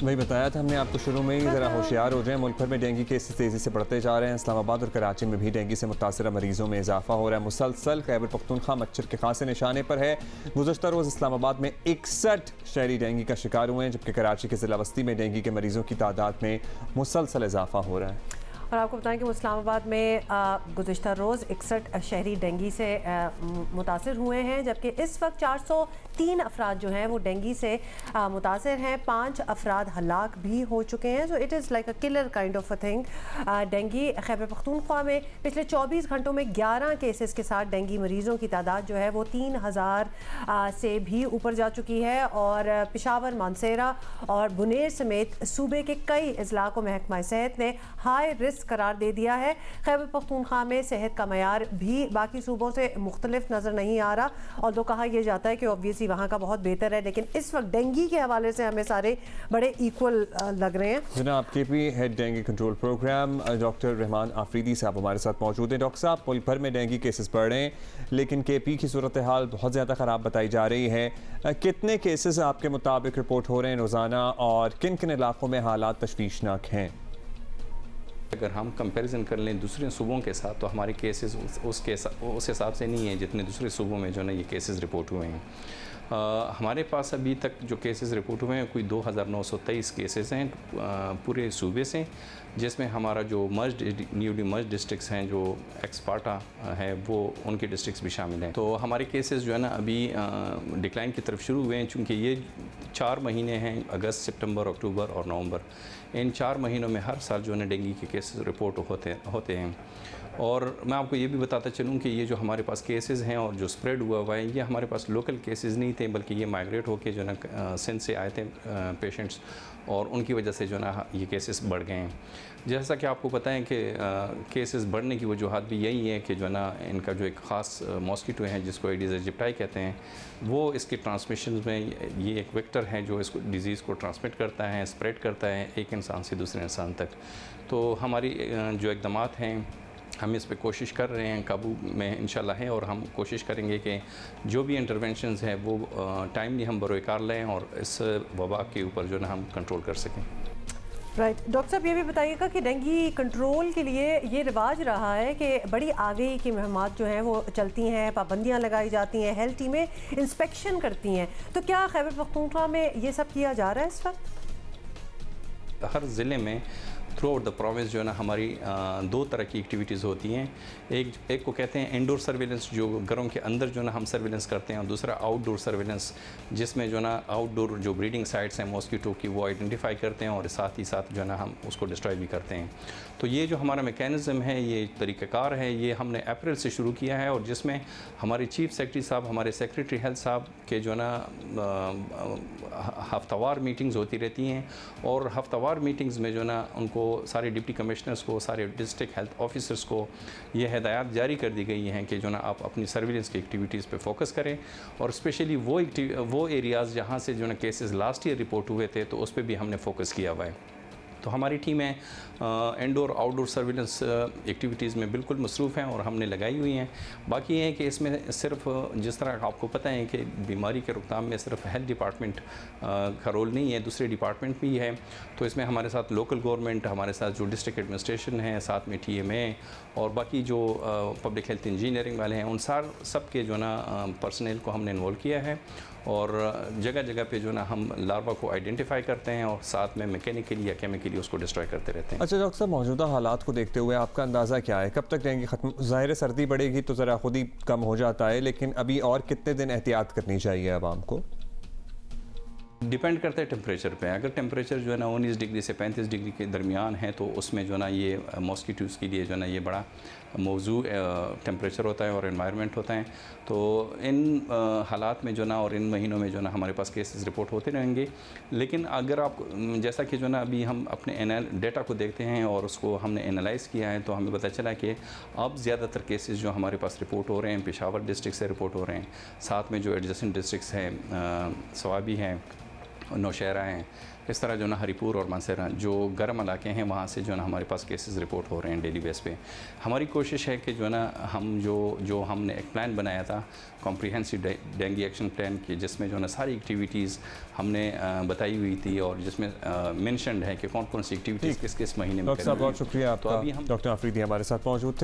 वही बताया था हमने आपको शुरू में ही, ज़रा होशियार हो जाएं। मुल्क भर में डेंगू केसेस तेज़ी से बढ़ते जा रहे हैं। इस्लामाबाद और कराची में भी डेंगू से मुतासर मरीजों में इजाफा हो रहा है मुसलसल। खैबर पख्तूनख्वा मच्छर के खासे निशाने पर है। गुज़श्ता रोज़ इस्लामाबाद में 61 शहरी डेंगू का शिकार हुए हैं, जबकि कराची के ज़िला बस्ती में डेंगू के मरीजों की तादाद में मुसलसल इजाफा हो रहा है। और आपको बताएं कि इस्लामाबाद में गुज़िश्ता रोज़ 61 शहरी डेंगू से मुतासर हुए हैं, जबकि इस वक्त 403 अफराद जो हैं वो डेंगू से मुतासर हैं। 5 अफराद हलाक भी हो चुके हैं। So it is like a killer kind of a thing dengue. Khyber Pakhtunkhwa में पिछले 24 घंटों में 11 केसेस के साथ डेंगू मरीज़ों की तादाद जो है वो 3000 से भी ऊपर जा चुकी है। और पेशावर, मानसेरा और बुनेर समेत सूबे के कई अजला को महकमा सेहत ने हाई रिस्क करार दे दिया है। खैबर पख्तूनख्वा में सेहत का मयार भी बाकी सूबों से मुख्तलिफ नज़र नहीं आ रहा, और तो कहा यह जाता है कि ऑब्वियसली वहाँ का बहुत बेहतर है, लेकिन इस वक्त डेंगू के हवाले से हमें सारे बड़े इक्वल लग रहे हैं। जनाब KP head dengue control programme doctor Rahman Afridi साहब हमारे साथ मौजूद हैं। डॉक्टर साहब, मुल्क भर में डेंगू केसेस बढ़ रहे हैं, लेकिन KP की सूरत हाल बहुत ज़्यादा ख़राब बताई जा रही है। कितने केसेस आपके मुताबिक रिपोर्ट हो रहे हैं रोज़ाना, और किन किन इलाकों में हालात तशवीशनाक हैं? अगर हम कंपैरिजन कर लें दूसरे सूबों के साथ, तो हमारे केसेस उस हिसाब से नहीं है जितने दूसरे सूबों में जो ना ये केसेस रिपोर्ट हुए हैं। हमारे पास अभी तक जो केसेस रिपोर्ट हुए हैं कोई 2923 केसेस हैं पूरे सूबे से, जिसमें हमारा जो न्यूली मर्ज डिस्ट्रिक्ट्स हैं, जो एक्सपार्टा है, वो उनके डिस्ट्रिक्ट्स भी शामिल हैं। तो हमारे केसेस जो है ना अभी डिक्लाइन की तरफ शुरू हुए हैं, चूँकि ये 4 महीने हैं, अगस्त, सितंबर, अक्टूबर और नवंबर। इन 4 महीनों में हर साल जो है ना डेंगू के केसेस रिपोर्ट होते हैं। और मैं आपको ये भी बताता चलूँ कि ये जो हमारे पास केसेस हैं और जो स्प्रेड हुआ है, ये हमारे पास लोकल केसेस नहीं थे, बल्कि ये माइग्रेट होके जो ना सिंध से आए थे पेशेंट्स, और उनकी वजह से जो ना ये केसेस बढ़ गए हैं। जैसा कि आपको पता है कि केसेस बढ़ने की वजूहत भी यही है कि जो ना इनका जो एक ख़ास मॉस्किटो है जिसको एडिस एजिप्टाई कहते हैं, वो इसके ट्रांसमिशन में ये एक वेक्टर है जो इसको डिज़ीज़ को ट्रांसमिट करता है, स्प्रेड करता है एक इंसान से दूसरे इंसान तक। तो हमारी जो इक़दामात हैं, हम इस पे कोशिश कर रहे हैं, काबू में इंशाल्लाह है, और हम कोशिश करेंगे कि जो भी इंटरवेंशंस है वो टाइमली हम बरोकार लें और इस वबा के ऊपर जो ना हम कंट्रोल कर सकें। राइट डॉक्टर साहब, ये भी बताइएगा कि डेंगू कंट्रोल के लिए ये रिवाज रहा है कि बड़ी आगे की मुहिमात जो हैं वो चलती हैं, पाबंदियाँ लगाई जाती हैं, हेल्थ टीमें इंस्पेक्शन करती हैं, तो क्या खैबर पख्तूनख्वा में ये सब किया जा रहा है इस वक्त? हर ज़िले में थ्रू आउट द प्रोविंस जो है ना हमारी 2 तरह की एक्टिविटीज़ होती हैं। एक को कहते हैं इंडोर सर्विलेंस, जो घरों के अंदर जो ना हम सर्विलेंस करते हैं, और दूसरा आउटडोर सर्विलेंस, जिसमें जो ना आउटडोर जो ब्रीडिंग साइट्स हैं मॉस्किटो की, वो आइडेंटिफाई करते हैं और साथ ही साथ जो ना हम उसको डिस्ट्रॉय भी करते हैं। तो ये जो हमारा मैकेनिज़्म है, ये तरीक़ाकार है, ये हमने अप्रैल से शुरू किया है, और जिसमें हमारे चीफ सेक्रेटरी साहब, हमारे सेक्रेटरी हेल्थ साहब के जो ना हफ्तावार मीटिंग्स होती रहती हैं, और हफ्तावार मीटिंग्स में जो ना उनको सारे डिप्टी कमिश्नर्स को, सारे डिस्ट्रिक्ट हेल्थ ऑफिसर्स को ये हिदायत जारी कर दी गई हैं कि जो ना आप अपनी सर्विलेंस की एक्टिविटीज़ पे फोकस करें, और स्पेशली वो एरियाज़ जहाँ से जो ना केसेस लास्ट ईयर रिपोर्ट हुए थे, तो उस पर भी हमने फोकस किया हुआ है। तो हमारी टीमें इंडोर आउटडोर सर्विलेंस एक्टिविटीज़ में बिल्कुल मसरूफ़ हैं और हमने लगाई हुई हैं। बाकी ये है कि इसमें सिर्फ जिस तरह आपको पता है कि बीमारी के रोकथाम में सिर्फ हेल्थ डिपार्टमेंट का रोल नहीं है, दूसरे डिपार्टमेंट भी है। तो इसमें हमारे साथ लोकल गवर्नमेंट, हमारे साथ जो डिस्ट्रिक्ट एडमिनिस्ट्रेशन है, साथ में TMA और बाकी जो पब्लिक हेल्थ इंजीनियरिंग वाले हैं, उन सब के जो ना पर्सनल को हमने इन्वॉल्व किया है, और जगह जगह पे जो ना हम लार्वा को आइडेंटिफाई करते हैं और साथ में मैकेनिकली या केमिकली उसको डिस्ट्रॉय करते रहते हैं। अच्छा डॉक्टर साहब, मौजूदा हालात को देखते हुए आपका अंदाज़ा क्या है, कब तक डेंगू ख़त्म? ज़ाहिर सर्दी बढ़ेगी तो ज़रा खुद ही कम हो जाता है, लेकिन अभी और कितने दिन एहतियात करनी चाहिए आवाम को? डिपेंड करता है टेम्परेचर पे। अगर टेम्परेचर जो है ना 19 डिग्री से 35 डिग्री के दरमियान है, तो उसमें जो है ना ये मॉस्किटोज़ के लिए जो है ना ये बड़ा मौजू टेम्परेचर होता है और एनवायरनमेंट होता है। तो इन हालात में जो ना और इन महीनों में जो ना हमारे पास केसेस रिपोर्ट होते रहेंगे। लेकिन अगर आप जैसा कि जो ना अभी हम अपने डेटा को देखते हैं और उसको हमने एनालाइज़ किया है, तो हमें पता चला कि अब ज़्यादातर केसेस जो हमारे पास रिपोर्ट हो रहे हैं पेशावर डिस्ट्रिक्ट से रिपोर्ट हो रहे हैं, साथ में जो एडजेसेंट डिस्ट्रिक्ट्स हैं, सवाबी हैं, नौशहरा हैं, इस तरह जो ना हरिपुर और मानसरा जो गर्म इलाके हैं वहाँ से जो ना हमारे पास केसेस रिपोर्ट हो रहे हैं डेली बेस पे। हमारी कोशिश है कि जो ना हम जो हमने एक प्लान बनाया था कॉम्प्रिहेंसिव डेंगू एक्शन प्लान की, जिसमें जो ना सारी एक्टिविटीज़ हमने बताई हुई थी और जिसमें मेंशन्ड है कि कौन कौन सी एक्टिविटीज़ किस किस महीने में। डॉक्टर साहब बहुत शुक्रिया आपका। तो अभी हम डॉक्टर आफरीदी हमारे साथ मौजूद थे।